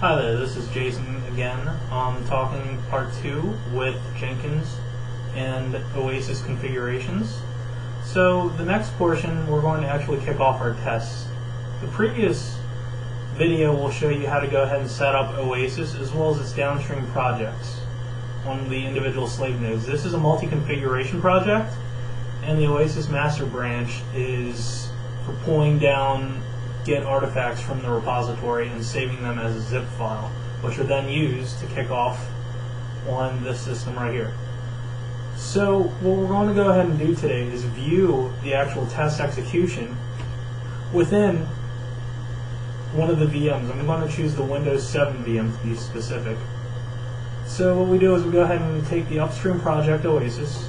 Hi there, this is Jason again, talking part 2 with Jenkins and OASIS configurations. So the next portion, we're going to actually kick off our tests. The previous video will show you how to go ahead and set up OASIS as well as its downstream projects on the individual slave nodes. This is a multi-configuration project, and the OASIS master branch is for pulling down Git artifacts from the repository and saving them as a zip file, which are then used to kick off on this system right here. So what we're going to go ahead and do today is view the actual test execution within one of the VMs. I'm going to choose the Windows 7 VM to be specific. So what we do is we go ahead and take the upstream project OASIS.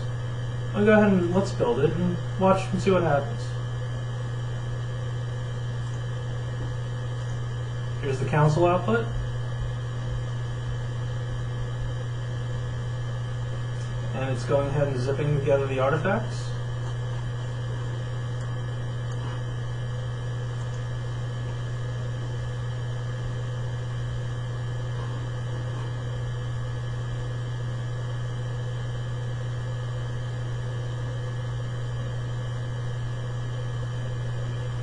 We'll go ahead and let's build it and watch and see what happens. Here's the console output. And it's going ahead and zipping together the artifacts.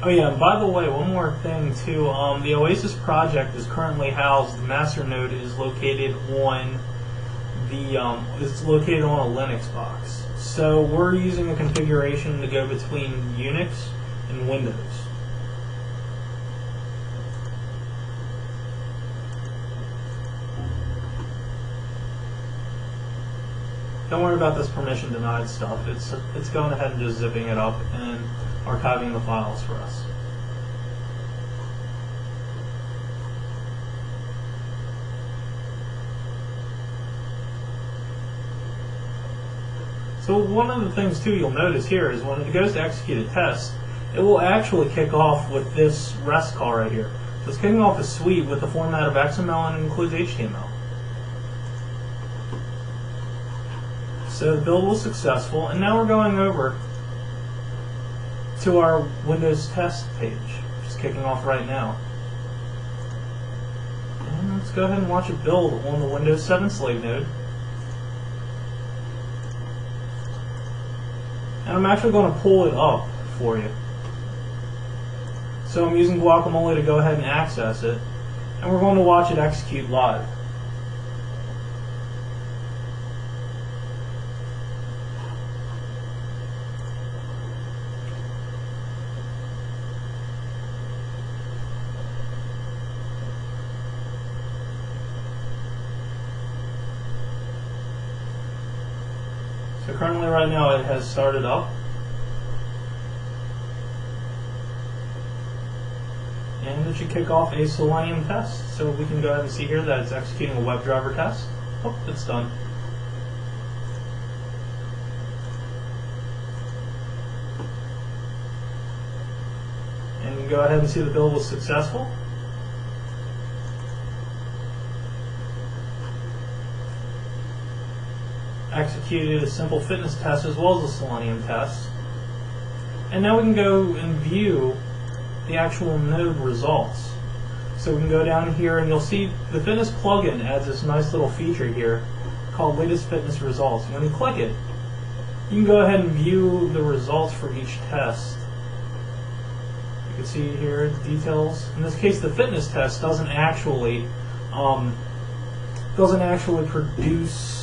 Oh yeah, and by the way, one more thing too. The OASIS project is currently housed. The master node is located on it's located on a Linux box. So we're using a configuration to go between Unix and Windows. Don't worry about this permission denied stuff. It's going ahead and just zipping it up and archiving the files for us. So one of the things too you'll notice here is when it goes to execute a test, it will actually kick off with this REST call right here. So it's kicking off a suite with the format of XML and includes HTML. So the build was successful, and now we're going over to our Windows test page, which is kicking off right now. And let's go ahead and watch it build on the Windows 7 slave node. And I'm actually going to pull it up for you. So I'm using Guacamole to go ahead and access it, and we're going to watch it execute live. So currently right now it has started up. And it should kick off a Selenium test. So we can go ahead and see here that it's executing a WebDriver test. Oh, it's done. And you can go ahead and see the build was successful. Executed a simple fitness test as well as a Selenium test. And now we can go and view the actual node results. So we can go down here and you'll see the fitness plugin adds this nice little feature here called latest fitness results. When you click it, you can go ahead and view the results for each test. You can see here details. In this case, the fitness test doesn't actually produce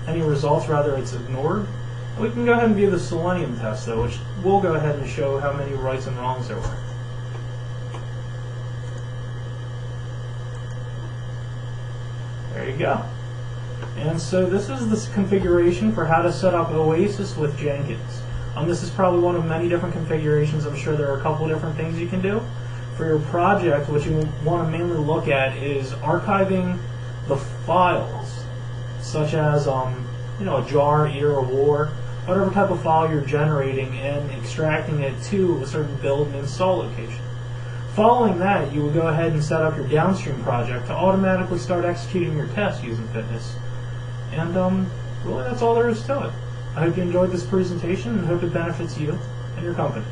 any results, rather it's ignored. We can go ahead and view the Selenium test though, which will go ahead and show how many rights and wrongs there were. There you go. And so this is the configuration for how to set up OASIS with Jenkins. This is probably one of many different configurations. I'm sure there are a couple different things you can do. For your project, what you want to mainly look at is archiving the files, such as a jar, ear, or war, whatever type of file you're generating, and extracting it to a certain build and install location. Following that, you will go ahead and set up your downstream project to automatically start executing your tests using fitness. And really that's all there is to it. I hope you enjoyed this presentation and hope it benefits you and your company.